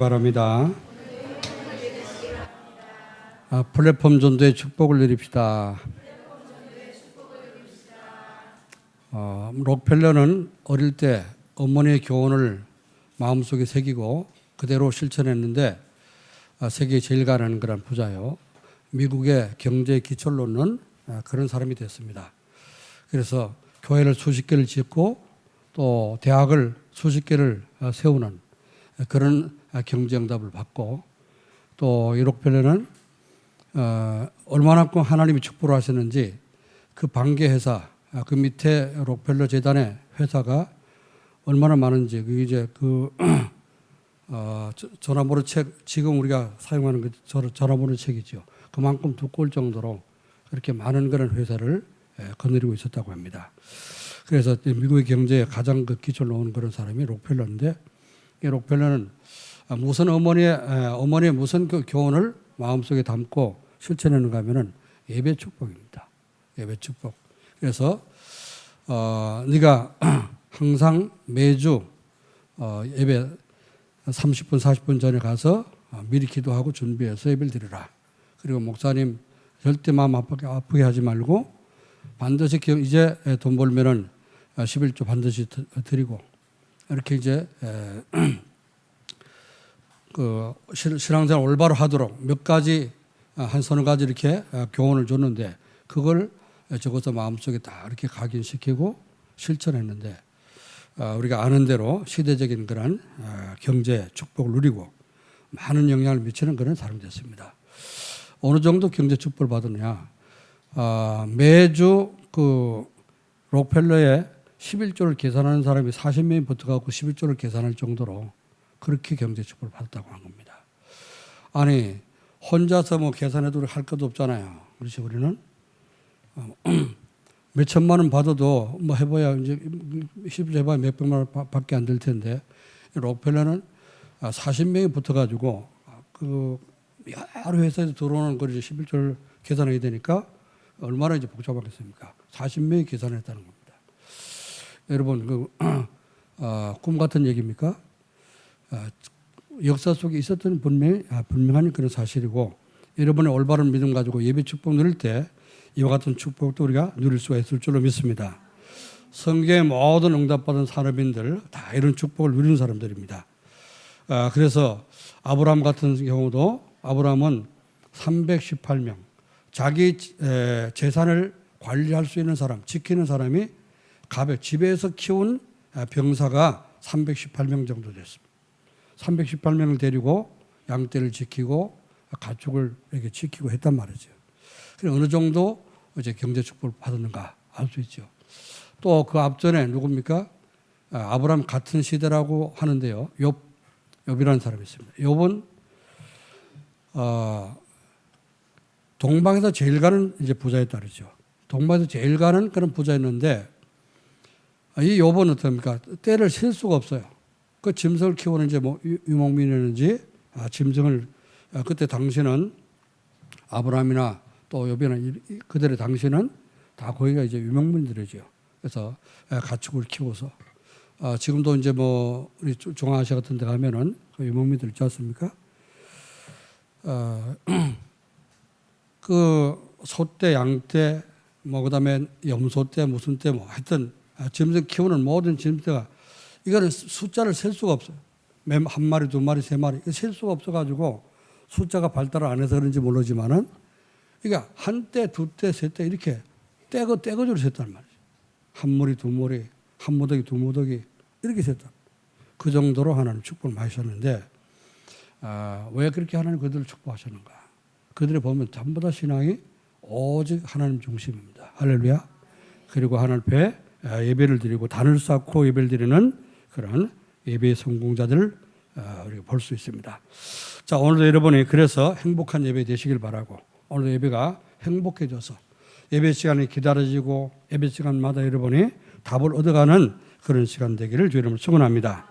바랍니다. 플랫폼 전도의 축복을 누립시다. 록펠러는 어릴 때 어머니의 교훈을 마음속에 새기고 그대로 실천했는데 세계 제일 가난한 그런 부자요. 미국의 경제의 기초를 놓는 그런 사람이 됐습니다. 그래서 교회를 수십 개를 짓고 또 대학을 수십 개를 세우는 그런 경제응답을 받고 또 이 록펠러는 얼마나 하나님이 축복을 하셨는지 그 반개 회사 그 밑에 록펠러 재단의 회사가 얼마나 많은지 그 이제 전화번호 책 지금 우리가 사용하는 그 전화번호 책이죠. 그만큼 두꺼울 정도로 그렇게 많은 그런 회사를 거느리고 있었다고 합니다. 그래서 미국의 경제에 가장 그 기초를 놓은 그런 사람이 록펠러인데 이 록펠러는 무슨 어머니의 무슨 그 교훈을 마음속에 담고 실천하는가 하면은 예배 축복입니다. 예배 축복. 그래서 네가 항상 매주 예배 30분 40분 전에 가서 미리 기도하고 준비해서 예배를 드리라. 그리고 목사님 절대 마음 아프게 하지 말고 반드시 이제 돈 벌면은 11조 반드시 드리고 이렇게 이제 그 신앙생활 올바로 하도록 몇 가지 한 서너 가지 이렇게 교훈을 줬는데 그걸 적어서 마음속에 다 이렇게 각인시키고 실천했는데 우리가 아는 대로 시대적인 그런 경제 축복을 누리고 많은 영향을 미치는 그런 사람이 됐습니다. 어느 정도 경제 축복을 받느냐? 매주 그 록펠러의 11조를 계산하는 사람이 40명이 붙어갖고 11조를 계산할 정도로 그렇게 경제 축복을 받았다고 한 겁니다. 아니 혼자서 뭐 계산해도 할 것도 없잖아요. 그렇지 우리는 몇 천만 원 받아도 뭐 해봐야 이제 11조 해봐야 몇 백만 원밖에 안 될 텐데 록펠러는 40명이 붙어가지고 그 여러 회사에서 들어오는 걸 이제 11조를 계산해야 되니까 얼마나 이제 복잡하겠습니까? 40명이 계산했다는 겁니다. 여러분 꿈 같은 얘기입니까? 역사 속에 있었던 분명한 그런 사실이고 여러분의 올바른 믿음 가지고 예배 축복 누릴 때 이와 같은 축복도 우리가 누릴 수가 있을 줄로 믿습니다. 성경의 모든 응답받은 산업인들 다 이런 축복을 누리는 사람들입니다. 그래서 아브라함 같은 경우도 아브라함은 318명 자기 재산을 관리할 수 있는 사람 지키는 사람이 집에서 키운 병사가 318명 정도 됐습니다. 318명을 데리고 양떼를 지키고 가축을 이렇게 지키고 했단 말이죠. 그래서 어느 정도 이제 경제 축복을 받았는가 알 수 있죠. 또 그 앞전에 누굽니까? 아브라함 같은 시대라고 하는데요. 욥이라는 사람이 있습니다. 욥은 동방에서 제일 가는 이제 부자에 따르죠. 동방에서 제일 가는 그런 부자였는데 이 욥은 어떻습니까? 때를 셀 수가 없어요. 그 짐승을 키우는지 뭐 유목민이었는지 짐승을 그때 당시는 아브라함이나 또 욥이나 그들의 당시는 다 거기가 이제 유목민들이죠. 그래서 가축을 키워서 지금도 이제 뭐 우리 중앙아시아 같은 데 가면은 그 유목민들 있지 않습니까? 그 소떼, 양떼, 뭐 그다음에 염소떼, 무슨 떼 뭐 하여튼 짐승 키우는 모든 짐승가 이거는 숫자를 셀 수가 없어요. 한 마리, 두 마리, 세 마리 셀 수가 없어가지고 숫자가 발달을 안 해서 그런지 모르지만은 그러니까 한 떼, 두 떼, 세 떼 이렇게 떼거지로 셌단 말이죠. 한 무리, 두 무리, 한 무더기, 두 무더기 이렇게 셌다. 그 정도로 하나님 축복을 많이 하셨는데 왜 그렇게 하나님 그들을 축복하셨는가? 그들을 보면 전부 다 신앙이 오직 하나님 중심입니다. 할렐루야. 그리고 하나님 앞에 예배를 드리고 단을 쌓고 예배를 드리는 그런 예배의 성공자들을 우리가 볼 수 있습니다. 자, 오늘도 여러분이 그래서 행복한 예배 되시길 바라고 오늘도 예배가 행복해져서 예배 시간이 기다려지고 예배 시간마다 여러분이 답을 얻어가는 그런 시간 되기를 주 이름으로 축원합니다.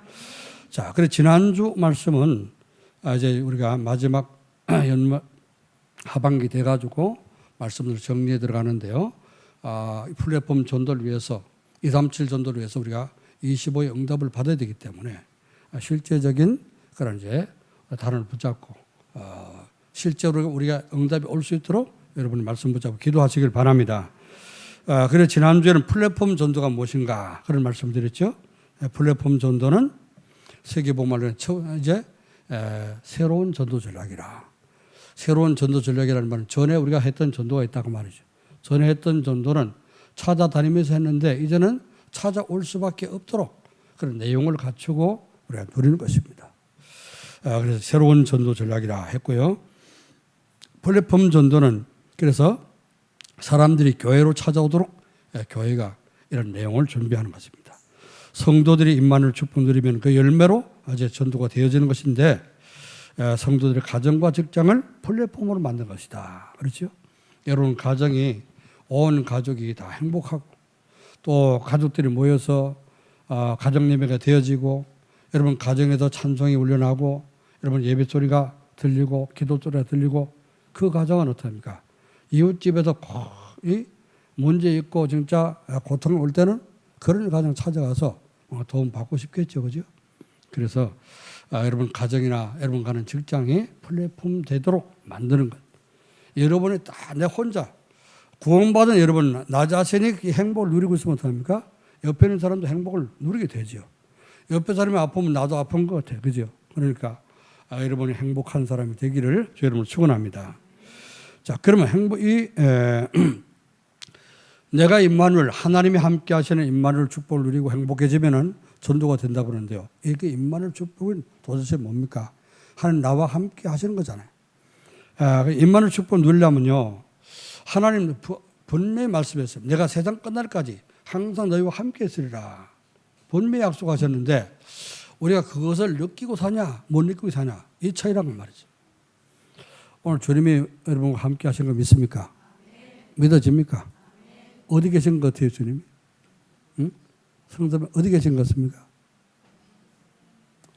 자, 그래 지난주 말씀은 이제 우리가 마지막 하반기 돼가지고 말씀을 정리해 들어가는데요. 플랫폼 전도를 위해서 237 전도를 위해서 우리가 25의 응답을 받아야 되기 때문에 실제적인 그런 이제 단어를 붙잡고 실제로 우리가 응답이 올 수 있도록 여러분이 말씀 붙잡고 기도하시길 바랍니다. 그래서 지난주에는 플랫폼 전도가 무엇인가 그런 말씀 드렸죠. 플랫폼 전도는 세계복음화론의 이제 새로운 전도 전략이라. 새로운 전도 전략이라는 말은 전에 우리가 했던 전도가 있다고 말이죠. 전에 했던 전도는 찾아다니면서 했는데 이제는 찾아올 수밖에 없도록 그런 내용을 갖추고 우리가 누리는 것입니다. 그래서 새로운 전도 전략이라 했고요. 플랫폼 전도는 그래서 사람들이 교회로 찾아오도록 교회가 이런 내용을 준비하는 것입니다. 성도들이 임마누엘 축복 누리면 그 열매로 이제 전도가 되어지는 것인데 성도들의 가정과 직장을 플랫폼으로 만든 것이다. 그렇죠? 여러분 가정이 온 가족이 다 행복하고 또 가족들이 모여서 가정 예배가 되어지고 여러분 가정에서 찬송이 울려나고 여러분 예배 소리가 들리고 기도 소리가 들리고 그 가정은 어떻습니까? 이웃집에서 거의 문제 있고 진짜 고통 올 때는 그런 가정 찾아가서 도움 받고 싶겠죠. 그죠? 그래서 여러분 가정이나 여러분 가는 직장이 플랫폼 되도록 만드는 것. 여러분이 다 내 혼자 구원받은 여러분 나 자신이 행복을 누리고 있으면 어떡합니까? 옆에 있는 사람도 행복을 누리게 되죠. 옆에 사람이 아프면 나도 아픈 것 같아요. 그죠? 그러니까 여러분이 행복한 사람이 되기를 주 여러분을 축원합니다. 자, 그러면 내가 임마누엘 하나님이 함께 하시는 임마누엘 축복을 누리고 행복해지면은 전도가 된다고 그러는데요. 이게 임마누엘 축복은 도대체 뭡니까? 하나님 나와 함께 하시는 거잖아요. 임마누엘 축복을 누리려면요. 하나님 분명히 말씀했어요. 내가 세상 끝날까지 항상 너희와 함께 있으리라. 분명히 약속하셨는데 우리가 그것을 느끼고 사냐 못 느끼고 사냐 이 차이라는 말이죠. 오늘 주님이 여러분과 함께 하신 거 믿습니까? 믿어집니까? 어디 계신 것 같아요, 주님이? 응? 성도님 어디 계신 것 같습니까?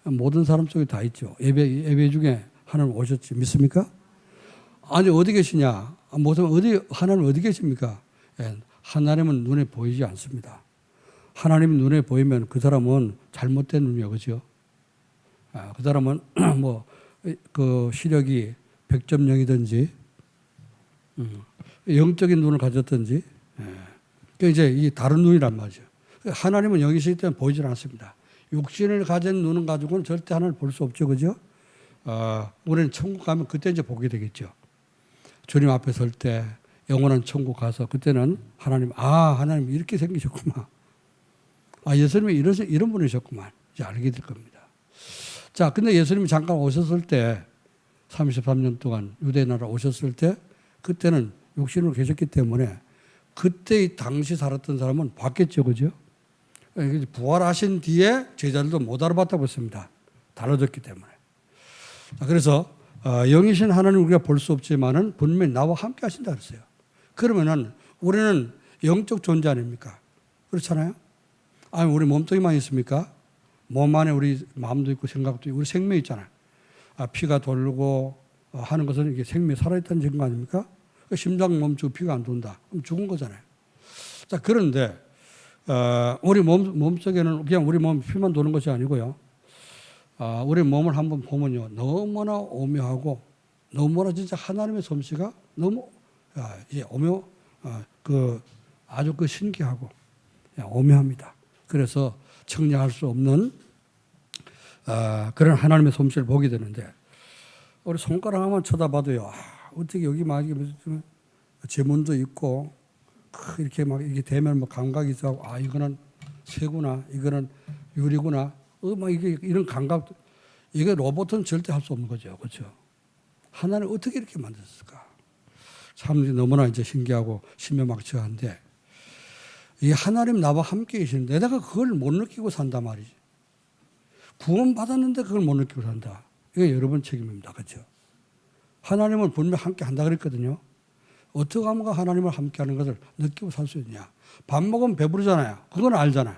모든 사람 속에 다 있죠. 예배 중에 하나님 오셨지. 믿습니까? 아니, 어디 계시냐? 하나님 어디 계십니까? 하나님은 눈에 보이지 않습니다. 하나님이 눈에 보이면 그 사람은 잘못된 눈이요. 그죠? 그 사람은 그 시력이 100.0이든지, 영적인 눈을 가졌든지, 그 이제 이 다른 눈이란 말이죠. 하나님은 영이시기 때문에 보이질 않습니다. 육신을 가진 눈은 가지고는 절대 하나님을 볼 수 없죠. 그죠? 우리는 천국 가면 그때 이제 보게 되겠죠. 주님 앞에 설 때 영원한 천국 가서 그때는 하나님 이렇게 생기셨구만. 예수님이 이런 분이셨구만. 이제 알게 될 겁니다. 자, 근데 예수님이 잠깐 오셨을 때 33년 동안 유대 나라 오셨을 때 그때는 육신으로 계셨기 때문에 그때 당시 살았던 사람은 봤겠죠. 그죠? 부활하신 뒤에 제자들도 못 알아봤다고 했습니다. 달라졌기 때문에. 그래서 영이신 하나님 우리가 볼 수 없지만은 분명히 나와 함께 하신다 그랬어요. 그러면은 우리는 영적 존재 아닙니까? 그렇잖아요? 아니, 우리 몸뚱이만 있습니까? 몸 안에 우리 마음도 있고 생각도 있고 우리 생명이 있잖아요. 피가 돌고 하는 것은 이게 생명이 살아있다는 증거 아닙니까? 심장 멈추고 피가 안 돈다. 그럼 죽은 거잖아요. 자, 그런데 우리 몸속에는 그냥 우리 몸 피만 도는 것이 아니고요. 우리 몸을 한번 보면요. 너무나 오묘하고 너무나 진짜 하나님의 솜씨가 너무 아주 신기하고 오묘합니다. 그래서 청량할 수 없는 그런 하나님의 솜씨를 보게 되는데 우리 손가락 한번 쳐다봐도요. 어떻게 여기 막 제문도 있고 이렇게 막 이게 되면 뭐 감각이 있어. 이거는 쇠구나, 이거는 유리구나. 막 이게 이런 감각, 이게 로봇은 절대 할 수 없는 거죠, 그렇죠? 하나님 어떻게 이렇게 만드셨을까? 참 너무나 이제 신기하고 신묘막측한데 이 하나님 나와 함께 계시는데 내가 그걸 못 느끼고 산다 말이지. 구원 받았는데 그걸 못 느끼고 산다. 이게 여러분 책임입니다, 그렇죠? 하나님은 분명 함께 한다 그랬거든요. 어떻게 하면 하나님을 함께 하는 것을 느끼고 살 수 있냐. 밥 먹으면 배부르잖아요. 그건 알잖아요.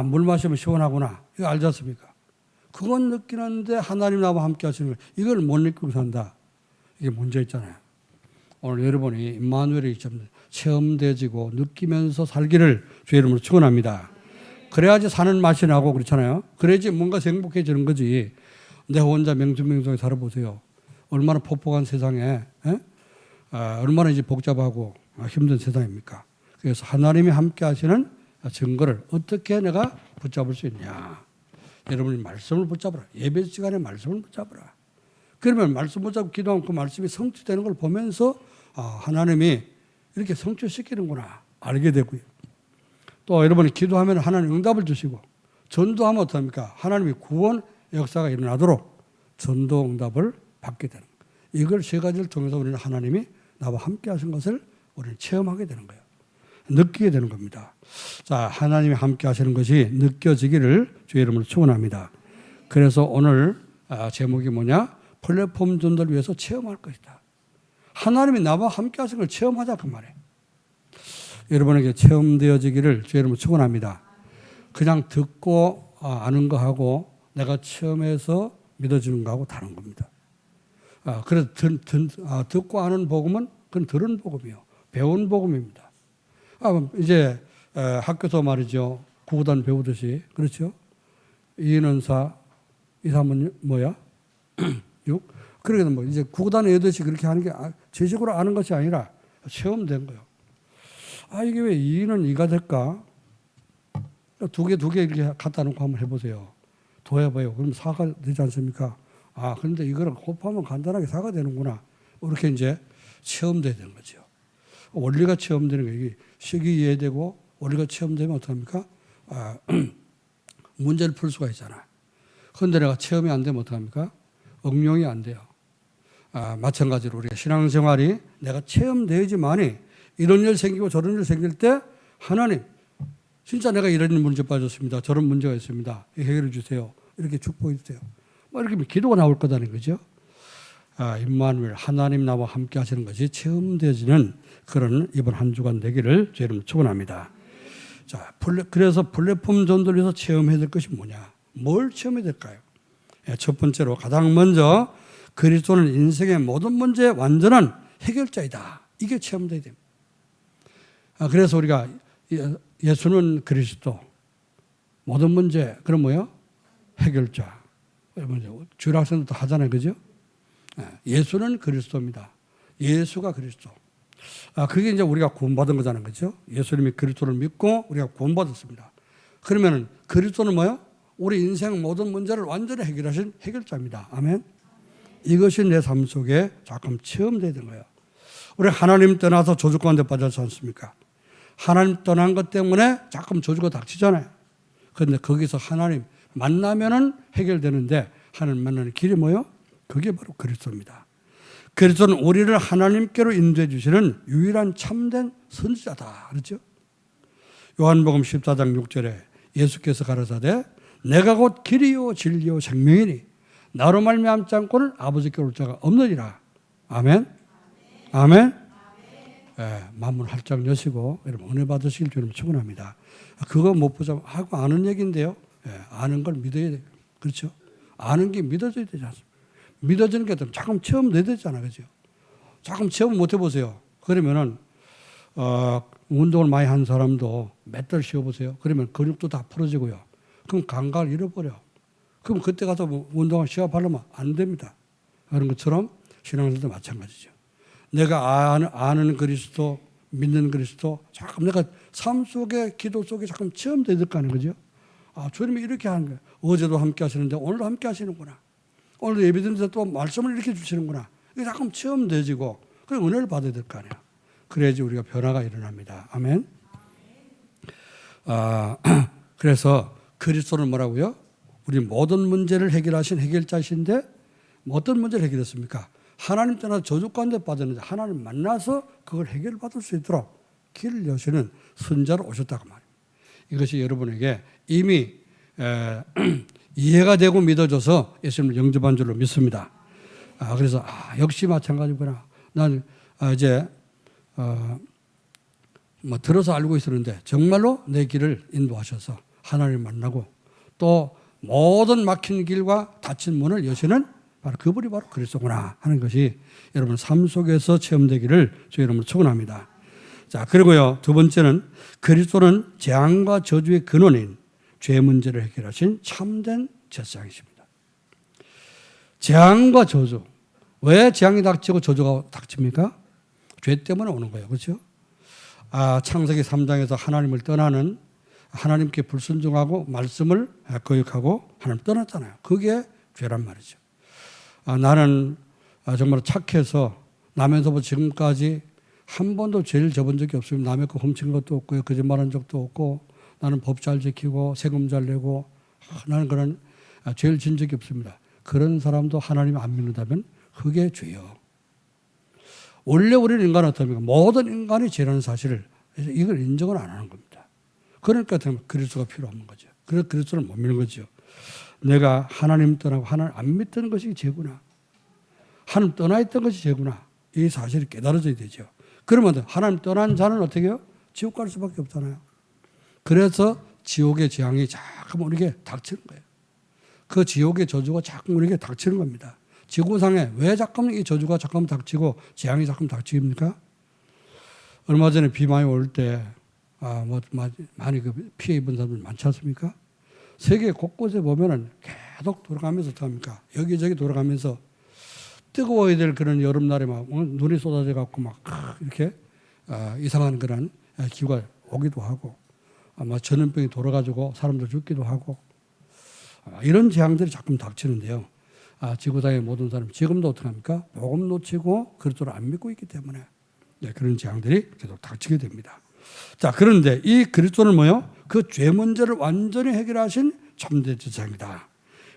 물 마시면 시원하구나. 이거 알지 않습니까? 그건 느끼는데 하나님 나와 함께 하시는 걸 이걸 못 느끼고 산다. 이게 문제 있잖아요. 오늘 여러분이 임마누엘이 좀 체험되지고 느끼면서 살기를 주의 이름으로 축원합니다. 그래야지 사는 맛이 나고 그렇잖아요. 그래야지 뭔가 행복해지는 거지. 내 혼자 맹수맹수하게 살아보세요. 얼마나 폭폭한 세상에, 얼마나 이제 복잡하고 힘든 세상입니까? 그래서 하나님이 함께 하시는 증거를 어떻게 내가 붙잡을 수 있냐. 여러분이 말씀을 붙잡으라. 예배 시간에 말씀을 붙잡으라. 그러면 말씀 붙잡고 기도하면 그 말씀이 성취되는 걸 보면서 하나님이 이렇게 성취시키는구나 알게 되고요. 또 여러분이 기도하면 하나님 응답을 주시고 전도하면 어떡합니까? 하나님이 구원 역사가 일어나도록 전도 응답을 받게 되는 거예요. 이걸 세 가지를 통해서 우리는 하나님이 나와 함께 하신 것을 우리는 체험하게 되는 거예요. 느끼게 되는 겁니다. 자, 하나님이 함께 하시는 것이 느껴지기를 주의 이름으로 축원합니다. 그래서 오늘 제목이 뭐냐? 플랫폼 전도를 위해서 체험할 것이다. 하나님이 나와 함께 하신 걸 체험하자 그 말이에요. 여러분에게 체험되어지기를 주의 이름으로 축원합니다. 그냥 듣고 아는 거하고 내가 체험해서 믿어지는 거하고 다른 겁니다. 그래서 듣고 아는 복음은 그건 들은 복음이요. 배운 복음입니다. 이제 학교에서 말이죠. 구구단 배우듯이 그렇죠. 2는사 2, 3은 뭐야? 6. 그러게 뭐 이제 구구단 외우듯이 그렇게 하는 게 지식으로 아는 것이 아니라 체험된 거예요. 이게 왜 2는 2가 될까? 두 개 이렇게 갖다 놓고 한번 해보세요. 더해봐요. 그럼 4가 되지 않습니까? 그런데 이거를 곱하면 간단하게 4가 되는구나. 이렇게 이제 체험돼야 되는 거죠. 원리가 체험되는 거예요. 이게 식이 이해되고 원리가 체험되면 어떡합니까? 문제를 풀 수가 있잖아. 그런데 내가 체험이 안 되면 어떡합니까? 응용이 안 돼요. 마찬가지로 우리가 신앙생활이 내가 체험되어야지만이 이런 일 생기고 저런 일 생길 때 하나님 진짜 내가 이런 문제 빠졌습니다. 저런 문제가 있습니다. 해결해 주세요. 이렇게 축복해 주세요. 이렇게 기도가 나올 거다는 거죠. 임마누엘 하나님 나와 함께 하시는 것이 체험되어지는 그런 이번 한 주간 되기를 주의 이름으로 축원합니다. 자, 그래서 플랫폼 전도를 위해서 체험해야 될 것이 뭐냐? 뭘 체험해야 될까요? 첫 번째로 가장 먼저 그리스도는 인생의 모든 문제의 완전한 해결자이다. 이게 체험돼야 됩니다. 그래서 우리가 예수는 그리스도 모든 문제 그럼 뭐요? 해결자. 주일학생도 하잖아요, 그죠? 예수는 그리스도입니다. 예수가 그리스도. 그게 이제 우리가 구원받은 거잖아요, 그죠? 예수님이 그리스도를 믿고 우리가 구원받았습니다. 그러면은 그리스도는 뭐요? 우리 인생 모든 문제를 완전히 해결하신 해결자입니다. 아멘. 이것이 내 삶 속에 잠깐 체험되야 되는 거예요. 우리 하나님 떠나서 저주 가운데 빠졌지 않습니까? 하나님 떠난 것 때문에 자꾸 저주가 닥치잖아요. 그런데 거기서 하나님 만나면은 해결되는데 하나님 만나는 길이 뭐요? 그게 바로 그리스도입니다. 그리스도는 우리를 하나님께로 인도해 주시는 유일한 참된 선지자다. 그렇죠? 요한복음 14장 6절에 예수께서 가라사대 내가 곧 길이요 진리요 생명이니 나로 말미암지 않고는 아버지께 올 자가 없느니라. 아멘. 아멘. 마음을 활짝 여시고 여러분 은혜 받으시길 주님 축원합니다. 그거 못 보자면 하고 아는 얘기인데요. 아는 걸 믿어야 돼요. 그렇죠? 아는 게 믿어져야 되지 않습니까? 믿어지는 게 자꾸 체험돼야 되잖아요. 그죠? 자꾸 체험 못 해보세요. 그러면은 운동을 많이 한 사람도 몇 달 쉬어보세요. 그러면 근육도 다 풀어지고요. 그럼 감각을 잃어버려. 그럼 그때 가서 운동을 시합하려면 안 됩니다. 그런 것처럼 신앙생활도 마찬가지죠. 내가 아는 그리스도, 믿는 그리스도, 자꾸 내가 삶 속에, 기도 속에 자꾸 체험돼야 될 거 아니에요. 그죠? 주님이 이렇게 하는 거예요. 어제도 함께 하시는데 오늘도 함께 하시는구나. 오늘도 예배 드리는데 또 말씀을 이렇게 주시는구나. 이게 자꾸 체험되지고, 그래 은혜를 받아야 될 거 아니에요. 그래야지 우리가 변화가 일어납니다. 아멘. 그래서 그리스도는 뭐라고요? 우리 모든 문제를 해결하신 해결자이신데 어떤 문제를 해결했습니까? 하나님 떠나서 저주 가운데 빠졌는데 하나님 만나서 그걸 해결받을 수 있도록 길을 여시는 선자로 오셨다고 말입니다. 이것이 여러분에게 이미 이해가 되고 믿어져서 예수님을 영접한 줄로 믿습니다. 그래서 역시 마찬가지구나. 난 이제 들어서 알고 있었는데 정말로 내 길을 인도하셔서 하나님 만나고 또 모든 막힌 길과 닫힌 문을 여시는 바로 그분이 바로 그리스도구나 하는 것이 여러분 삶 속에서 체험되기를 주의 이름으로 축원합니다. 자, 그리고요 두 번째는 그리스도는 재앙과 저주의 근원인 죄 문제를 해결하신 참된 제사장이십니다. 재앙과 저주. 왜 재앙이 닥치고 저주가 닥칩니까? 죄 때문에 오는 거예요. 그렇죠? 창세기 3장에서 하나님을 떠나는, 하나님께 불순종하고 말씀을 거역하고 하나님 떠났잖아요. 그게 죄란 말이죠. 나는 정말 착해서 나면서부터 지금까지 한 번도 죄를 저본 적이 없습니다. 남의 거 훔친 것도 없고요. 거짓말한 적도 없고, 나는 법 잘 지키고 세금 잘 내고, 나는 그런 죄를 진 적이 없습니다. 그런 사람도 하나님 안 믿는다면 그게 죄요. 원래 우리는 인간은 어떻습니까? 모든 인간이 죄라는 사실을 이걸 인정을 안 하는 겁니다. 그러니까 그리스도가 필요 없는 거죠. 그래서 그리스도를 못 믿는 거죠. 내가 하나님 떠나고 하나님 안 믿던 것이 죄구나. 하나님 떠나 있던 것이 죄구나. 이 사실이 깨달아져야 되죠. 그러면 하나님 떠난 자는 어떻게 해요? 지옥 갈 수밖에 없잖아요. 그래서 지옥의 재앙이 자꾸 우리에게 닥치는 거예요. 그 지옥의 저주가 자꾸 우리에게 닥치는 겁니다. 지구상에 왜 자꾸 이 저주가 자꾸 닥치고 재앙이 자꾸 닥칩니까? 얼마 전에 비 많이 올 때 많이 피해 입은 사람들 많지 않습니까? 세계 곳곳에 보면은 계속 돌아가면서 어떻게 합니까? 여기저기 돌아가면서 뜨거워야 될 그런 여름날에 막 눈이 쏟아져 갖고 막 이렇게 이상한 그런 기후가 오기도 하고, 아마 전염병이 돌아가지고 사람들 죽기도 하고, 이런 재앙들이 자꾸 닥치는데요. 지구상의 모든 사람 지금도 어떻게 합니까? 복음 놓치고 그리스도를 안 믿고 있기 때문에 그런 재앙들이 계속 닥치게 됩니다. 자, 그런데 이 그리스도는 뭐요? 그 죄 문제를 완전히 해결하신 참된 제사장이다.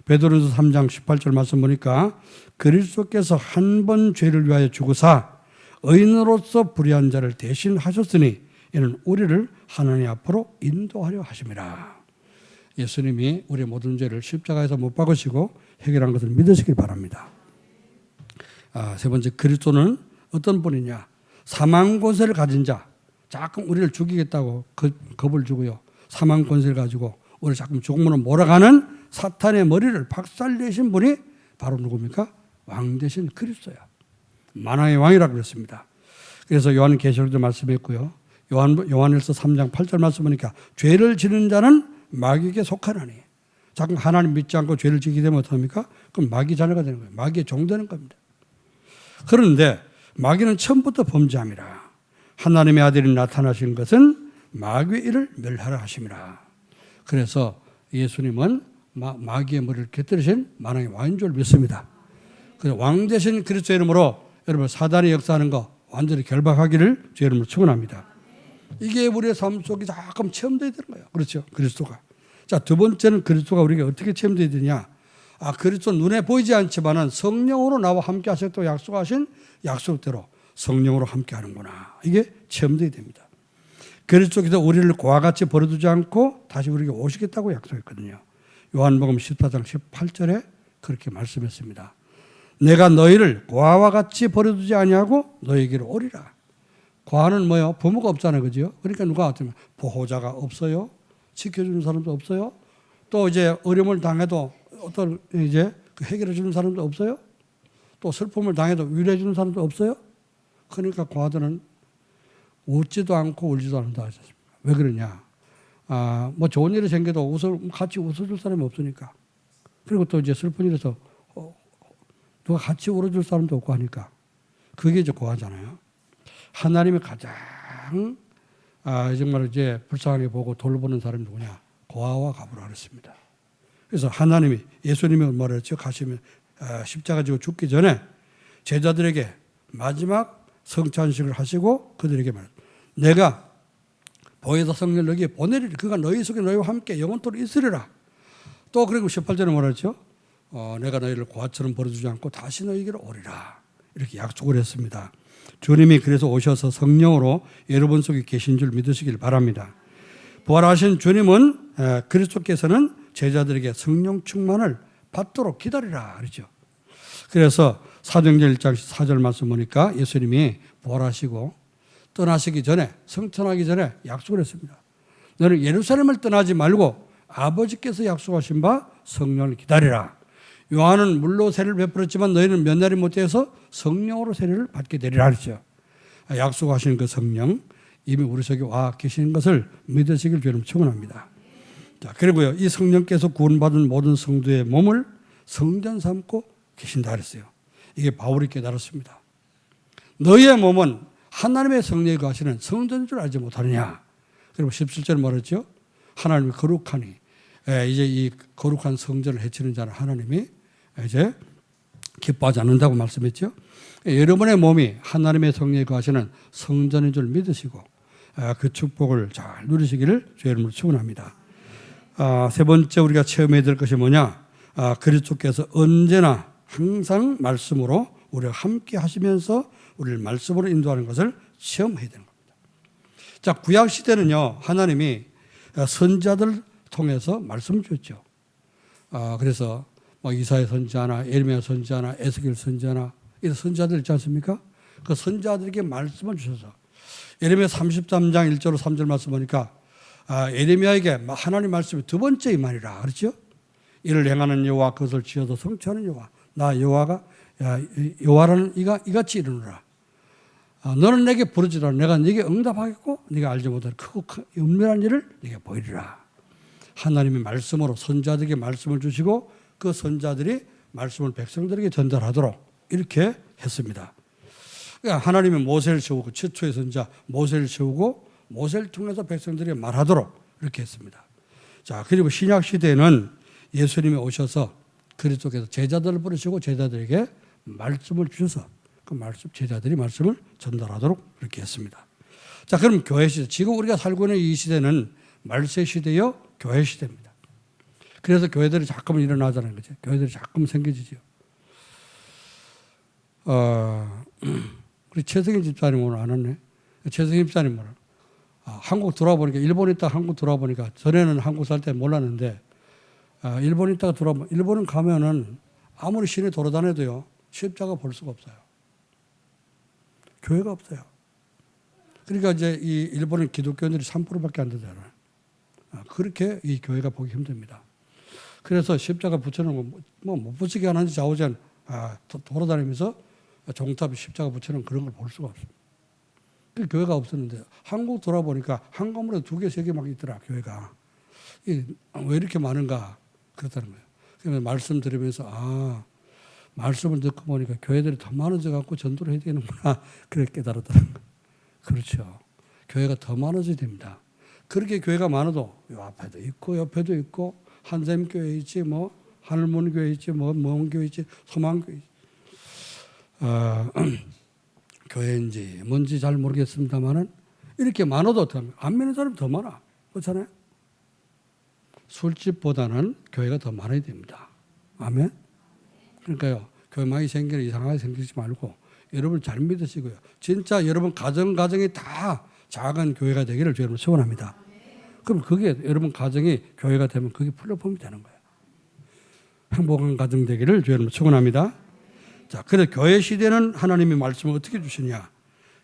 베드로전서 3장 18절 말씀 보니까 그리스도께서 한 번 죄를 위하여 죽으사 의인으로서 불의한 자를 대신하셨으니 이는 우리를 하나님 앞으로 인도하려 하심이라. 예수님이 우리의 모든 죄를 십자가에서 못 박으시고 해결한 것을 믿으시길 바랍니다. 세 번째, 그리스도는 어떤 분이냐? 사망 권세를 가진 자, 자꾸 우리를 죽이겠다고 겁을 주고요. 사망 권세를 가지고 우리를 자꾸 죽음으로 몰아가는 사탄의 머리를 박살내신 분이 바로 누굽니까? 왕 대신 그리스도야. 만왕의 왕이라고 그랬습니다. 그래서 요한계시록도 말씀했고요. 요한일서 3장 8절 말씀 보니까 죄를 지는 자는 마귀에게 속하나니. 자꾸 하나님 믿지 않고 죄를 지게 되면 어떡합니까? 그럼 마귀 자녀가 되는 거예요. 마귀의 종 되는 겁니다. 그런데 마귀는 처음부터 범죄함이라. 하나님의 아들이 나타나신 것은 마귀의 일을 멸하라 하심이라. 그래서 예수님은 마귀의 머리를 깨뜨리신 만왕의 왕인 줄 믿습니다. 그래서 왕 대신 그리스도의 이름으로 여러분 사단이 역사하는 거 완전히 결박하기를 주의 이름으로 축원합니다. 이게 우리의 삶 속에 조금 체험되어야 되는 거예요. 그렇죠? 그리스도가. 자, 두 번째는 그리스도가 우리에게 어떻게 체험되어야 되냐? 그리스도 눈에 보이지 않지만은 성령으로 나와 함께 하셨다고 약속하신 약속대로 성령으로 함께 하는구나. 이게 체험되어야 됩니다. 그리스도께서 우리를 고와 같이 버려두지 않고 다시 우리에게 오시겠다고 약속했거든요. 요한복음 14장 18절에 그렇게 말씀했습니다. 내가 너희를 고아와 같이 버려두지 아니하고 너희에게로 오리라. 고아는 뭐요? 부모가 없잖아요. 그죠? 그러니까 누가 어쩌면 보호자가 없어요. 지켜주는 사람도 없어요. 또 이제 어려움을 당해도 어떤 이제 해결해 주는 사람도 없어요. 또 슬픔을 당해도 위로해 주는 사람도 없어요. 그러니까 고아들은 웃지도 않고 울지도 않는다 하셨습니다. 왜 그러냐? 뭐 좋은 일이 생겨도 같이 웃어줄 사람이 없으니까. 그리고 또 이제 슬픈 일에서 누가 같이 울어줄 사람도 없고 하니까. 그게 이제 고아잖아요. 하나님이 가장 정말 이제 불쌍하게 보고 돌보는 사람이 누구냐? 고아와 가부라 그랬습니다. 그래서 하나님이 예수님이 뭐라 했죠? 가시면 십자가 지고 죽기 전에 제자들에게 마지막 성찬식을 하시고 그들에게 말했습니다. 내가 보혜사 성령을 너희에게 보내리라. 그가 너희 속에 너희와 함께 영원토록 있으리라. 또 그리고 18절에 뭐라 했죠? 내가 너희를 고아처럼 버려두지 않고 다시 너희에게로 오리라. 이렇게 약속을 했습니다. 주님이 그래서 오셔서 성령으로 여러분 속에 계신 줄 믿으시길 바랍니다. 부활하신 주님은 그리스도께서는 제자들에게 성령 충만을 받도록 기다리라 그러죠. 그래서 사도행전 1장 4절 말씀 보니까 예수님이 부활하시고 떠나시기 전에 성천하기 전에 약속을 했습니다. 너는 예루살렘을 떠나지 말고 아버지께서 약속하신 바 성령을 기다리라. 요한은 물로 세례를 베풀었지만 너희는 몇 날이 못해서 성령으로 세례를 받게 되리라 하죠. 약속하신 그 성령 이미 우리 속에 와 계시는 것을 믿으시길 주님 축원합니다. 자, 그리고요 이 성령께서 구원받은 모든 성도의 몸을 성전 삼고 계신다 그랬어요. 이게 바울이 깨달았습니다. 너희의 몸은 하나님의 성령이 거하시는 성전인 줄 알지 못하느냐. 그리고 17절 말했죠. 하나님이 거룩하니 이제 이 거룩한 성전을 해치는 자는 하나님이 이제 기뻐하지 않는다고 말씀했죠. 여러분의 몸이 하나님의 성령이 거하시는 성전인 줄 믿으시고 그 축복을 잘 누리시기를 주의 이름으로 축원합니다. 세 번째 우리가 체험해야 될 것이 뭐냐? 그리스도께서 언제나 항상 말씀으로 우리와 함께 하시면서 우리를 말씀으로 인도하는 것을 체험해야 되는 겁니다. 자, 구약 시대는요, 하나님이 선지자들 통해서 말씀을 주셨죠. 그래서 뭐 이사야 선지자나 예레미야 선지자나 에스겔 선지자나 이런 선지자들 있지 않습니까? 그 선지자들에게 말씀을 주셔서 예레미야 33장 1절로 3절 말씀 보니까 예레미야에게 하나님 말씀이 두 번째 임하리라 그렇죠? 이를 행하는 여호와 그것을 지어서 성취하는 여호와 나 여호와라는 이가 이같이 이르노라. 너는 내게 부르지라 내가 네게 응답하겠고 네가 알지 못할 크고 은밀한 일을 네게 보이리라. 하나님의 말씀으로 선지자들에게 말씀을 주시고 그 선지자들이 말씀을 백성들에게 전달하도록 이렇게 했습니다. 그러니까 하나님이 모세를 세우고 최초의 선지자 모세를 세우고 모세를 통해서 백성들에게 말하도록 이렇게 했습니다. 자, 그리고 신약 시대에는 예수님이 오셔서 그리스도께서 제자들을 부르시고 제자들에게 말씀을 주셔서 그 말씀 제자들이 말씀을 전달하도록 이렇게 했습니다. 자, 그럼 교회 시대 지금 우리가 살고 있는 이 시대는 말세 시대요 교회 시대입니다. 그래서 교회들이 자꾸만 일어나자는 거죠. 교회들이 자꾸만 생겨지죠. 우리 최승희 집사님 오늘 안 왔네. 최승희 집사님 오늘 한국 돌아와 보니까 일본 있다 한국 돌아와 보니까 전에는 한국 살 때 몰랐는데 일본 있다가 돌아와 일본은 가면은 아무리 시내 돌아다녀도요 십자가 볼 수가 없어요. 교회가 없어요. 그러니까 이제 이 일본은 기독교인들이 3%밖에 안 되잖아요. 그렇게 이 교회가 보기 힘듭니다. 그래서 십자가 붙여놓은 거 뭐 못 붙이게 하는지 좌우전 돌아다니면서 종탑에 십자가 붙여놓은 그런 걸 볼 수가 없어요. 그 교회가 없었는데 한국 돌아보니까 한 건물에 2개, 3개 막 있더라 교회가. 왜 이렇게 많은가 그렇다는 거예요. 그래서 말씀 들으면서 말씀을 듣고 보니까 교회들이 더 많아져 갖고 전도를 해야 되는구나 그렇게 깨달았다는 거예요. 그렇죠. 교회가 더 많아져야 됩니다. 그렇게 교회가 많아도 요 앞에도 있고 옆에도 있고 한샘교회 있지 뭐 하늘문교회 있지 뭐 먼교회 있지 소망교회 있지. 교회인지 뭔지 잘 모르겠습니다만은 이렇게 많아도 안 믿는 사람이 더 많아. 그렇잖아요. 술집보다는 교회가 더 많아야 됩니다. 아멘. 그러니까요. 교회 많이 생기는 이상하게 생기지 말고 여러분 잘 믿으시고요. 진짜 여러분 가정이 다 작은 교회가 되기를 여러분 소원합니다. 그럼 그게 여러분 가정이 교회가 되면 그게 플랫폼이 되는 거예요. 행복한 가정 되기를 여러분 소원합니다. 자, 그래서 교회 시대는 하나님이 말씀을 어떻게 주시냐?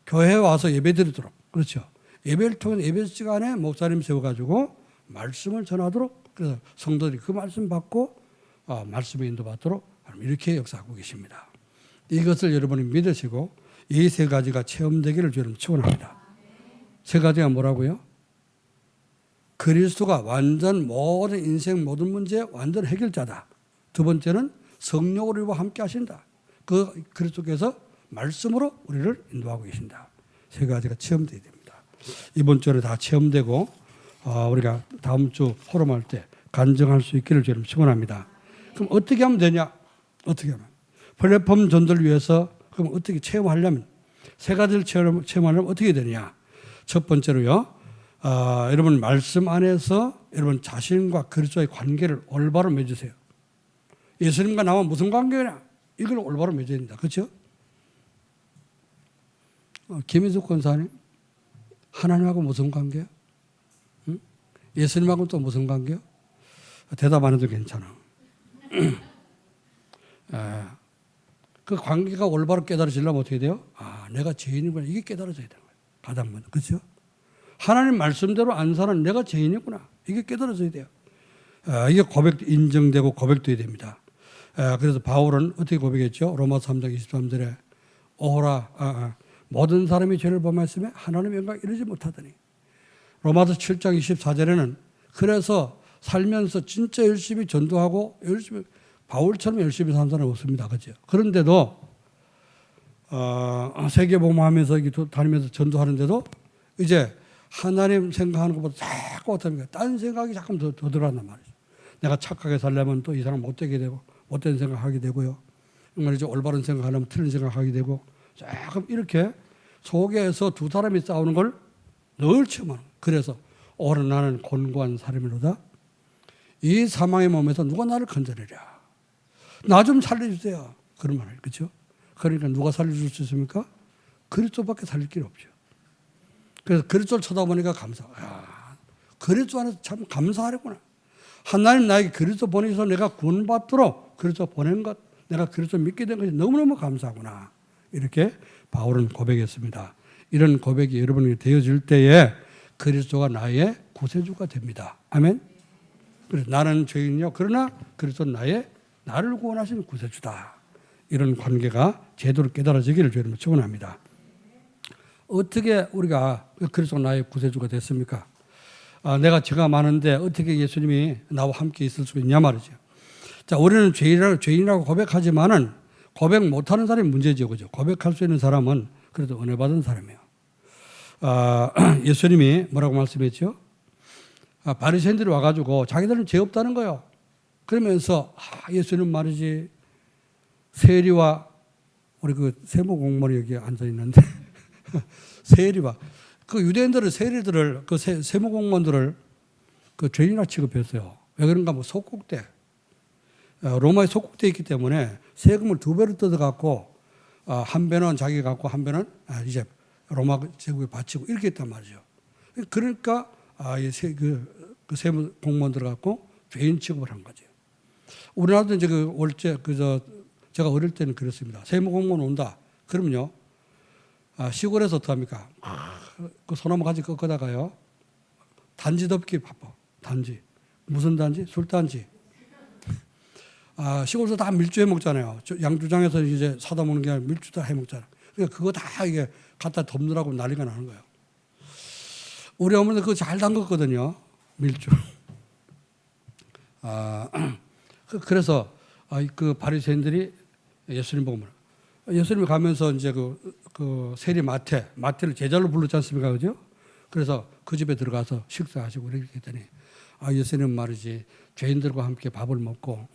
교회에 와서 예배 드리도록. 그렇죠. 예배를 통해 예배 시간에 목사님 세워가지고 말씀을 전하도록 그래서 성도들이 그 말씀 받고 말씀에 인도받도록 이렇게 역사하고 계십니다. 이것을 여러분이 믿으시고 이 세 가지가 체험되기를 여러분 축원합니다. 세 가지가 뭐라고요? 그리스도가 완전 모든 인생 모든 문제의 완전 해결자다. 두 번째는 성령으로 우리와 함께 하신다. 그 그리스도께서 말씀으로 우리를 인도하고 계신다. 세 가지가 체험되어야 됩니다. 이번 주에 다 체험되고 우리가 다음 주 포럼할 때 간증할 수 있기를 저는 축원합니다. 그럼 어떻게 하면 되냐? 어떻게 하면? 플랫폼 전도를 위해서 그럼 어떻게 체험하려면 세 가지를 체험하려면 어떻게 되느냐? 첫 번째로요. 여러분 말씀 안에서 여러분 자신과 그리스도의 관계를 올바로 맺으세요. 예수님과 나와 무슨 관계냐? 이걸 올바로 맺어야 된다. 그렇죠? 김희숙 권사님 하나님하고 무슨 관계요? 응? 예수님하고 또 무슨 관계요? 대답 안 해도 괜찮아. 그 관계가 올바로 깨달아지려면 어떻게 돼요? 내가 죄인이구나. 이게 깨달아져야 되는 거예요. 가장 먼저. 그렇죠? 하나님 말씀대로 안 사는 내가 죄인이구나. 이게 깨달아져야 돼요. 이게 인정되고 고백돼야 됩니다. 그래서 바울은 어떻게 고백했죠? 로마서 3장 23절에 오호라 모든 사람이 죄를 범했으며 하나님의 영광 이루지 못하더니 로마서 7장 24절에는 그래서 살면서 진짜 열심히 전도하고 열심히 바울처럼 열심히 사는 사람은 없습니다. 그죠? 그런데도 세계복음하면서 다니면서 전도하는데도 이제 하나님 생각하는 것보다 자꾸 어떻습니까? 딴 생각이 자꾸 더 들어간단 말이죠. 내가 착하게 살려면 또 이 사람 못되게 되고 못된 생각하게 되고요. 정말 이제 올바른 생각하려면 틀린 생각하게 되고 조금 이렇게 속에서 두 사람이 싸우는 걸 늘 체험하는 거예요. 그래서 오늘 나는 곤고한 사람이로다. 이 사망의 몸에서 누가 나를 건져내랴. 나 좀 살려주세요. 그런 말이에요. 그렇죠? 그러니까 누가 살려줄 수 있습니까? 그리스도밖에 살릴 길이 없죠. 그래서 그리스도를 쳐다보니까 그리스도 안에서 참 감사하려구나. 하나님 나에게 그리스도 보내셔서 내가 구원받도록 그리스도 보낸 것, 내가 그리스도 믿게 된 것이 너무너무 감사하구나. 이렇게 바울은 고백했습니다. 이런 고백이 여러분에게 되어질 때에 그리스도가 나의 구세주가 됩니다. 아멘. 그래서 나는 죄인이요. 그러나 그리스도는 나를 구원하신 구세주다. 이런 관계가 제대로 깨달아지기를 주님으로 축원합니다. 어떻게 우리가 그리스도가 나의 구세주가 됐습니까? 내가 죄가 많은데 어떻게 예수님이 나와 함께 있을 수 있냐 말이죠. 자, 우리는 죄인이라고 고백하지만은 고백 못하는 사람이 문제죠, 그죠? 고백할 수 있는 사람은 그래도 은혜 받은 사람이에요. 예수님이 뭐라고 말씀했죠? 바리새인들이 와가지고 자기들은 죄 없다는 거예요. 그러면서 예수님 말이지 세리와 우리 그 세무공무원이 여기 앉아 있는데 세리와 그 유대인들은 세리들을 그 세무공무원들을 그 죄인이라 취급했어요. 왜 그런가? 뭐 속국대 로마의 속국대에 있기 때문에 세금을 2배로 뜯어갖고 한 배는 자기 갖고 한 배는 이제 로마 제국에 바치고 이렇게 했단 말이죠. 그러니까 그 세무 공무원들 갖고 죄인 취급을 한 거죠. 우리나라도 이제 제가 어릴 때는 그랬습니다. 세무 공무원 온다. 그러면요, 시골에서 어떻게 합니까? 그 소나무 가지 꺾어다가요, 단지 덮기 바빠. 단지. 무슨 단지? 술단지. 시골에서 다 밀주 해 먹잖아요. 양주장에서 이제 사다 먹는 게 아니라 밀주 다 해 먹잖아요. 그러니까 그거 다 이게 갖다 덮느라고 난리가 나는 거예요. 우리 어머니도 그거 잘 담궜거든요. 밀주. 그래서 그 바리새인들이 예수님 보고 예수님이 가면서 이제 그 세리 마태를 제자로 불렀지 않습니까? 그죠? 그래서 그 집에 들어가서 식사하시고 이렇게 했더니 예수님 말이지 죄인들과 함께 밥을 먹고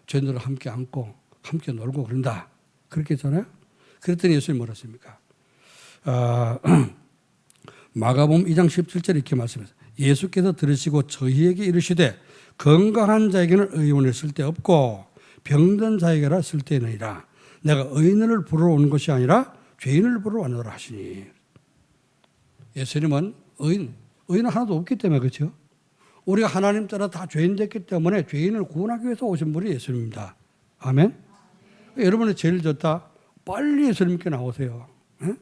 죄인들과 함께 앉고 함께 놀고 그런다. 그렇게 했잖아요. 그랬더니 예수님이 뭐라 했습니까? 마가복음 2장 17절에 이렇게 말씀하셨어요. 예수께서 들으시고 저희에게 이르시되 건강한 자에게는 의원을 쓸데없고 병든 자에게라 쓸데있느니라. 내가 의인을 부르러 온 것이 아니라 죄인을 부르러 왔노라 하시니. 예수님은 의인은 하나도 없기 때문에 그렇죠. 우리가 하나님 따라 다 죄인 됐기 때문에 죄인을 구원하기 위해서 오신 분이 예수님입니다. 아멘. 여러분이 죄를 졌다. 빨리 예수님께 나오세요. 에?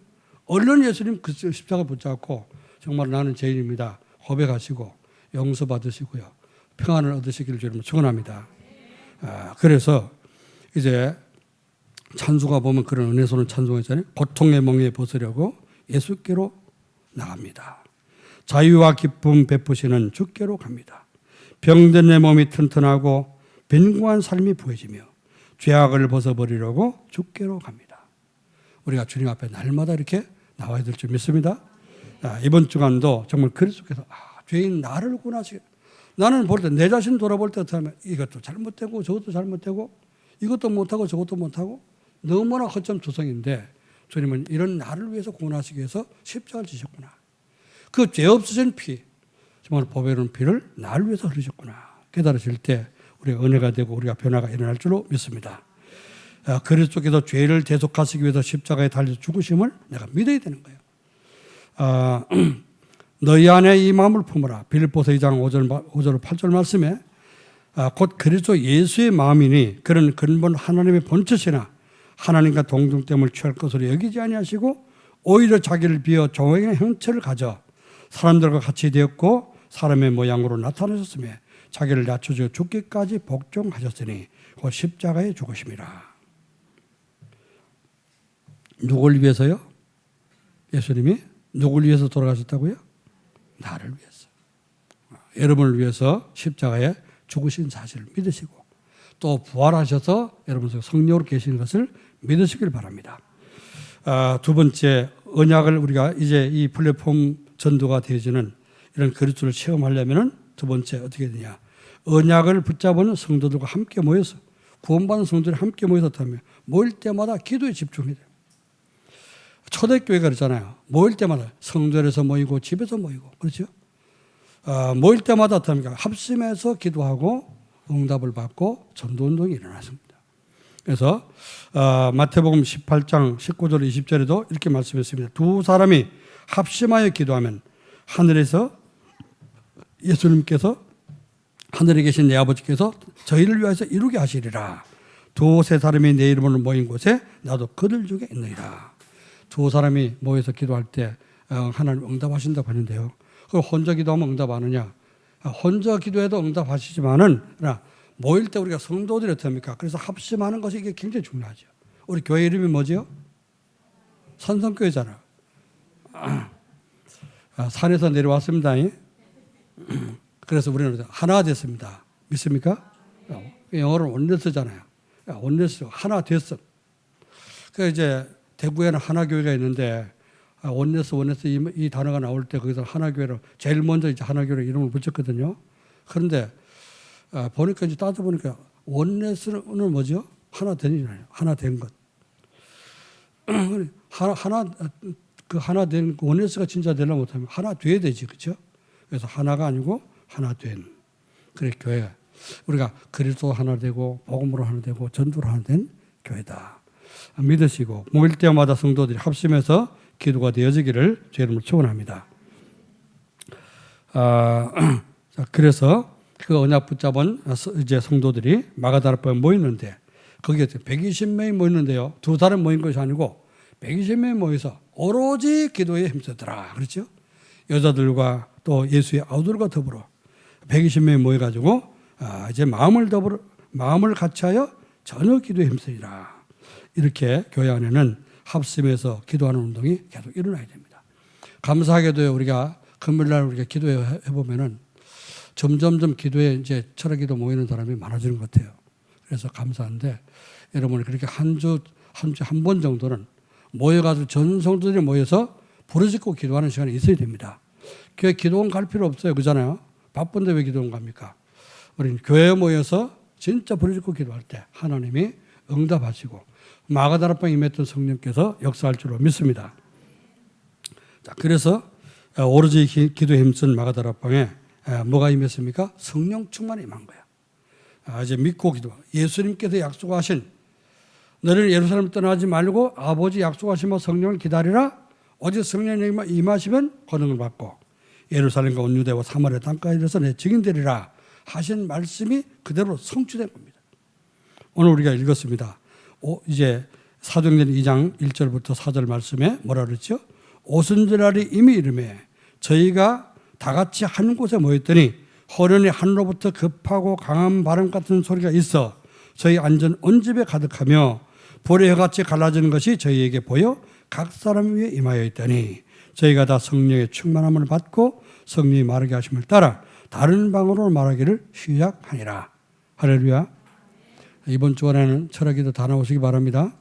얼른 예수님 그 십자가 붙잡고 정말 나는 죄인입니다. 고백하시고 용서받으시고요. 평안을 얻으시기를 주님을 축원합니다. 그래서 이제 찬수가 보면 그런 은혜손을 찬송했잖아요. 고통의 멍에 벗으려고 예수께로 나갑니다. 자유와 기쁨 베푸시는 주께로 갑니다. 병든 내 몸이 튼튼하고 빈궁한 삶이 부해지며 죄악을 벗어버리려고 주께로 갑니다. 우리가 주님 앞에 날마다 이렇게 나와야 될 줄 믿습니다. 이번 주간도 정말 그리스도께서 죄인 나를 구원하시게. 나는 볼 때 내 자신 돌아볼 때 어떻게 하면 이것도 잘못되고 저것도 잘못되고 이것도 못하고 저것도 못하고 너무나 허점투성인데 주님은 이런 나를 위해서 구원하시기 위해서 십자가를 지셨구나. 그 죄 없으신 피, 정말 보배로운 피를 나를 위해서 흘리셨구나. 깨달으실 때 우리가 은혜가 되고 우리가 변화가 일어날 줄로 믿습니다. 그리스도께서 죄를 대속하시기 위해서 십자가에 달려 죽으심을 내가 믿어야 되는 거예요. 너희 안에 이 마음을 품어라. 빌립보서 2장 5절 8절 말씀에 곧 그리스도 예수의 마음이니 그런 근본 하나님의 본체시나 하나님과 동등됨을 취할 것으로 여기지 아니하시고 오히려 자기를 비어 종의 형체를 가져 사람들과 같이 되었고 사람의 모양으로 나타나셨으며 자기를 낮춰져 죽기까지 복종하셨으니 곧 십자가에 죽으심이라. 누굴 위해서요? 예수님이 누굴 위해서 돌아가셨다고요? 나를 위해서. 여러분을 위해서 십자가에 죽으신 사실을 믿으시고 또 부활하셔서 여러분 속에 성령으로 계시는 것을 믿으시길 바랍니다. 두 번째, 언약을 우리가 이제 이 플랫폼 전도가 되어지는 이런 그리스도를 체험하려면은 두 번째 어떻게 되냐? 언약을 붙잡은 성도들과 함께 모여서 구원받은 성도들이 함께 모여서 하면 모일 때마다 기도에 집중해야 돼요. 초대교회가 그렇잖아요. 모일 때마다 성전에서 모이고 집에서 모이고 그렇죠? 모일 때마다 어떻습니까? 합심해서 기도하고 응답을 받고 전도운동이 일어났습니다. 그래서 마태복음 18장 19절 20절에도 이렇게 말씀했습니다. 두 사람이 합심하여 기도하면 하늘에서 예수님께서 하늘에 계신 내 아버지께서 저희를 위하여서 이루게 하시리라. 두세 사람이 내 이름으로 모인 곳에 나도 그들 중에 있느니라. 두 사람이 모여서 기도할 때 하나님 응답하신다고 하는데요. 그럼 혼자 기도하면 응답 안 하느냐? 혼자 기도해도 응답하시지만은 모일 때 우리가 성도들이 어떻습니까? 그래서 합심하는 것이 이게 굉장히 중요하죠. 우리 교회 이름이 뭐지요? 산성교회잖아. 산에서 내려왔습니다. 그래서 우리는 하나 됐습니다. 믿습니까? 영어로는 원네스잖아요. 원네스 하나 됐어. 그 이제 대구에는 하나교회가 있는데 원네스 이 단어가 나올 때 거기서 하나교회로 제일 먼저 이제 하나교회 이름을 붙였거든요. 그런데 보니까 이제 따져보니까 원네스는 뭐죠? 하나 되잖아요. 하나 된 것. 하나 된 원네스가 진짜 되려면 못하면 하나 돼야 되지, 그렇죠? 그래서 하나가 아니고 하나 된 그래 교회. 우리가 그리스도 하나 되고 복음으로 하나 되고 전도로 하나 된 교회다. 믿으시고 모일 때마다 성도들이 합심해서 기도가 되어지기를 주 이름으로 축원합니다. 그래서 그 언약 붙잡은 이제 성도들이 마가다락방에 모였는데 거기에 120명이 모였는데요. 두 사람 모인 것이 아니고 120명이 모여서 오로지 기도에 힘쓰더라. 그렇죠? 여자들과 또 예수의 아우들과 더불어 120명이 모여가지고 이제 마음을 같이하여 전혀 기도에 힘쓰리라. 이렇게 교회 안에는 합심해서 기도하는 운동이 계속 일어나야 됩니다. 감사하게도 우리가 금요일날 우리가 기도해 보면은 점점점 기도에 이제 철학기도 모이는 사람이 많아지는 것 같아요. 그래서 감사한데 여러분이 그렇게 한 주에 한 번 정도는 모여가지고 전 성도들이 모여서 부르짖고 기도하는 시간이 있어야 됩니다. 교회 기도원 갈 필요 없어요. 그잖아요. 바쁜데 왜 기도원 갑니까? 우리는 교회에 모여서 진짜 부르짖고 기도할 때 하나님이 응답하시고 마가다락방에 임했던 성령께서 역사할 줄로 믿습니다. 자, 그래서 오로지 기도에 힘쓴 마가다락방에 뭐가 임했습니까? 성령 충만이 임한 거야. 이제 믿고 기도. 예수님께서 약속하신 너를 예루살렘 떠나지 말고 아버지 약속하신 성령을 기다리라. 오직 성령이 임하시면 권능을 받고 예루살렘과 온 유대와 사마리아 땅까지 이르러서 내 증인되리라 하신 말씀이 그대로 성취된 겁니다. 오늘 우리가 읽었습니다. 이제 사도행전 2장 1절부터 4절 말씀에 뭐라 그랬죠? 오순절날이 이미 이르매 저희가 다 같이 한 곳에 모였더니 호련히 하늘로부터 급하고 강한 바람 같은 소리가 있어 저희 앉은 온 집에 가득하며 불의 혀같이 갈라지는 것이 저희에게 보여 각 사람 위에 임하여 있더니 저희가 다 성령의 충만함을 받고 성령이 말하게 하심을 따라 다른 방으로 말하기를 시작하니라. 할렐루야. 이번 주간에는 철학기도 다 나오시기 바랍니다.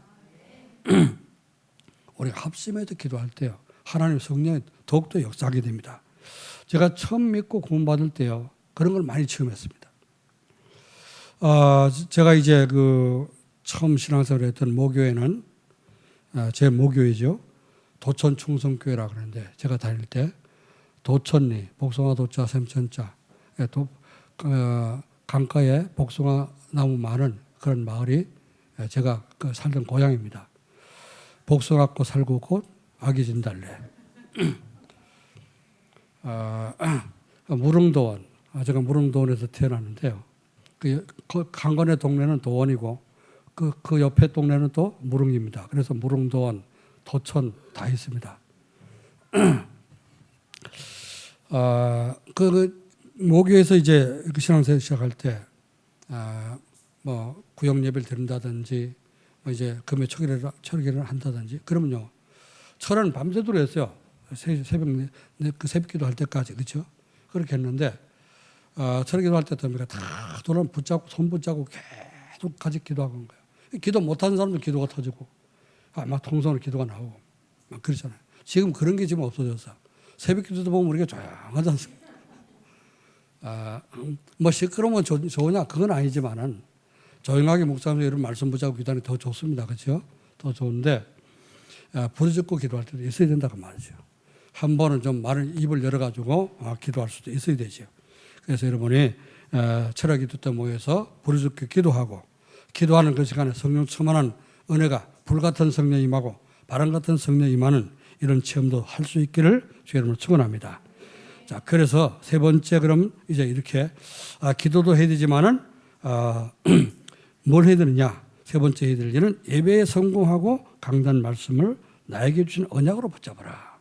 우리가 합심해서 기도할 때요. 하나님 성령이 더욱더 역사하게 됩니다. 제가 처음 믿고 구원받을 때요. 그런 걸 많이 체험했습니다. 제가 이제 처음 신앙생활을 했던 모교회는 제 모교회죠. 도천 충성교회라 그러는데 제가 다닐 때 도천리, 복숭아 도자, 샘천자, 강가에 복숭아 나무 많은 그런 마을이 제가 살던 고향입니다. 복숭아꽃 살구꽃 아기 진달래. 무릉도원. 제가 무릉도원에서 태어났는데요. 그 강건의 동네는 도원이고 그 옆에 동네는 또 무릉입니다. 그래서 무릉도원, 도천 다 있습니다. 모교에서 이제 신앙생활 시작할 때 구역 예배를 드린다든지 이제 금요 철기를 한다든지 그러면요 철은 밤새도록 했어요. 새벽기도 할 때까지 그렇죠? 그렇게 했는데 철기도 할 때 됩니까? 다 손 붙잡고 계속 계속 같이 기도하고 온 거예요. 기도 못하는 사람도 기도가 터지고 막 통성으로 기도가 나오고 막 그러잖아요. 지금 그런 게 지금 없어졌어. 새벽 기도도 보면 우리가 조용하지 않습니까? 뭐 시끄러우면 좋으냐? 그건 아니지만은 조용하게 묵상하면서 이런 말씀 붙잡고 기도하는 게 더 좋습니다. 그렇죠? 더 좋은데 부르짖고 기도할 때도 있어야 된다고 말이죠. 한 번은 좀 입을 열어가지고 기도할 수도 있어야 되죠. 그래서 여러분이 철학 기도 때 모여서 부르짖고 기도하고 기도하는 그 시간에 성령 충만한 은혜가 불같은 성령 임하고 바람 같은 성령 임하는 이런 체험도 할 수 있기를 주 여러분을 축원합니다. 자, 그래서 세 번째 그럼 이제 이렇게 기도도 해야 되지만은 뭘 해야 되느냐? 세 번째 해야 될 일은 예배에 성공하고 강단 말씀을 나에게 주신 언약으로 붙잡아라.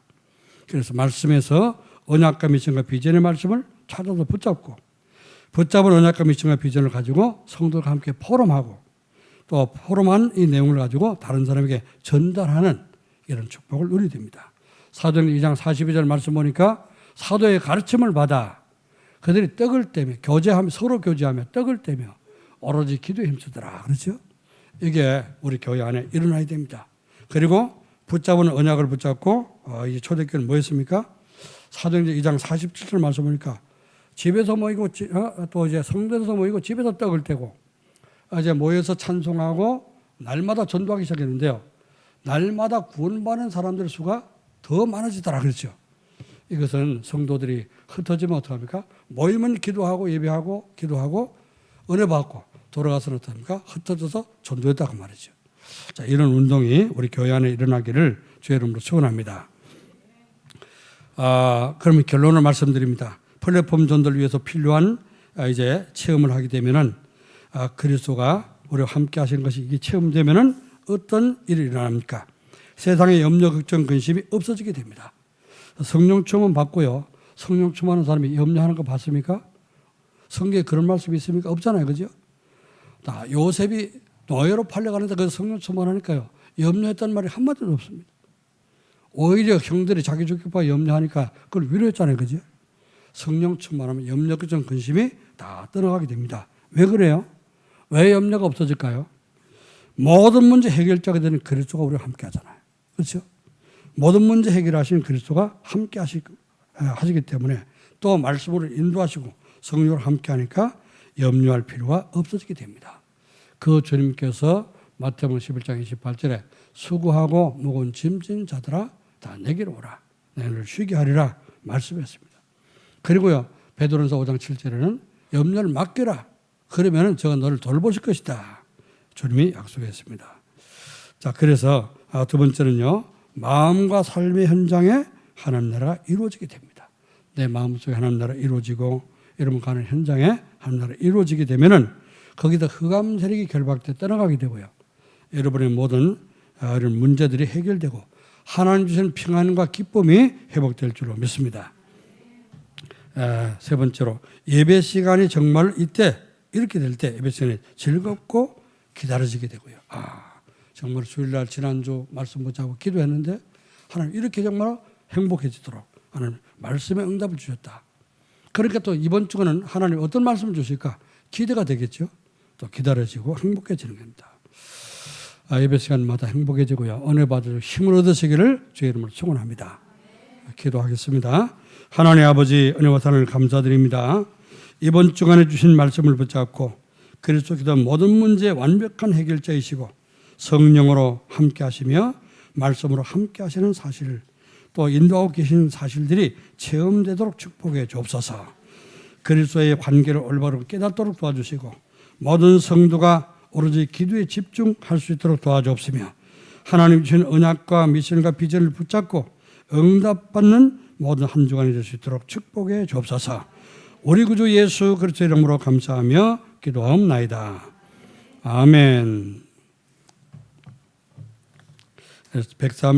그래서 말씀에서 언약과 미션과 비전의 말씀을 찾아서 붙잡고 붙잡은 언약과 미션과 비전을 가지고 성도들과 함께 포럼하고 또 포럼한 이 내용을 가지고 다른 사람에게 전달하는 이런 축복을 누리게 됩니다. 사도행전 2장 42절 말씀 보니까 사도의 가르침을 받아 그들이 떡을 떼며 교제하며 서로 교제하며 떡을 떼며 오로지 기도에 힘쓰더라. 그렇죠? 이게 우리 교회 안에 일어나야 됩니다. 그리고 붙잡은 언약을 붙잡고 이제 초대교회는 뭐였습니까? 사도행전 2장 47절 말씀 보니까 집에서 모이고 또 이제 성전에서 모이고 집에서 떡을 떼고 이제 모여서 찬송하고 날마다 전도하기 시작했는데요. 날마다 구원받는 사람들 수가 더 많아지더라 그렇죠. 이것은 성도들이 흩어지면 어떡합니까? 모이면 기도하고 예배하고 기도하고 은혜 받고 돌아가서는 어떡합니까? 흩어져서 전도했다고 말이죠. 자, 이런 운동이 우리 교회 안에 일어나기를 주의 이름으로 축원합니다. 그러면 결론을 말씀드립니다. 플랫폼 전도를 위해서 필요한 이제 체험을 하게 되면은 그리스도가 우리와 함께 하신 것이 이게 체험되면은 어떤 일이 일어납니까? 세상의 염려, 걱정, 근심이 없어지게 됩니다. 성령 충만 받고요. 성령 충만한 사람이 염려하는 거 봤습니까? 성경에 그런 말씀이 있습니까? 없잖아요. 그죠? 요셉이 노예로 팔려가는데 그 성령 충만하니까요. 염려했다는 말이 한마디도 없습니다. 오히려 형들이 자기 죽일까 염려하니까 그걸 위로했잖아요. 그죠? 성령 충만하면 염려, 걱정, 근심이 다 떠나가게 됩니다. 왜 그래요? 왜 염려가 없어질까요? 모든 문제 해결자가 되는 그리스도가 우리와 함께 하잖아요. 그렇죠? 모든 문제 해결하시는 그리스도가 함께 하시기 때문에 또 말씀으로 인도하시고 성령으로 함께 하니까 염려할 필요가 없어지게 됩니다. 그 주님께서 마태복음 11장 28절에 수고하고 무거운 짐진 자들아 다 내게로 오라. 너희를 쉬게 하리라 말씀했습니다. 그리고요. 베드로전서 5장 7절에는 염려를 맡겨라. 그러면 제가 너를 돌보실 것이다. 주님이 약속했습니다. 자, 그래서 두 번째는요. 마음과 삶의 현장에 하나님 나라가 이루어지게 됩니다. 내 마음속에 하나님 나라가 이루어지고 여러분 가는 현장에 하나님 나라가 이루어지게 되면은 거기다 흑암 세력이 결박돼 떠나가게 되고요. 여러분의 모든 이런 문제들이 해결되고 하나님 주시는 평안과 기쁨이 회복될 줄로 믿습니다. 세 번째로 예배 시간이 정말 이때 이렇게 될 때 예배 시간이 즐겁고 기다려지게 되고요. 정말 주일날 지난주 말씀 붙잡고 기도했는데 하나님 이렇게 정말 행복해지도록 하나님 말씀에 응답을 주셨다. 그러니까 또 이번 주는 하나님 어떤 말씀을 주실까 기대가 되겠죠. 또 기다려지고 행복해지는 겁니다. 예배 시간마다 행복해지고요. 은혜 받으시고 힘을 얻으시기를 주의 이름으로 축원합니다. 기도하겠습니다. 하나님 아버지 은혜와 사랑을 감사드립니다. 이번 주간에 주신 말씀을 붙잡고 그리스도 기도 모든 문제의 완벽한 해결자이시고 성령으로 함께 하시며 말씀으로 함께 하시는 사실 또 인도하고 계시는 사실들이 체험되도록 축복해 주옵소서. 그리스도의 관계를 올바로 깨닫도록 도와주시고 모든 성도가 오로지 기도에 집중할 수 있도록 도와주옵시며 하나님 주신 언약과 미션과 비전을 붙잡고 응답받는 모든 한 주간이 될 수 있도록 축복해 주옵소서. 우리 구주 예수 그리스도의 이름으로 감사하며 기도하옵나이다. 아멘. 103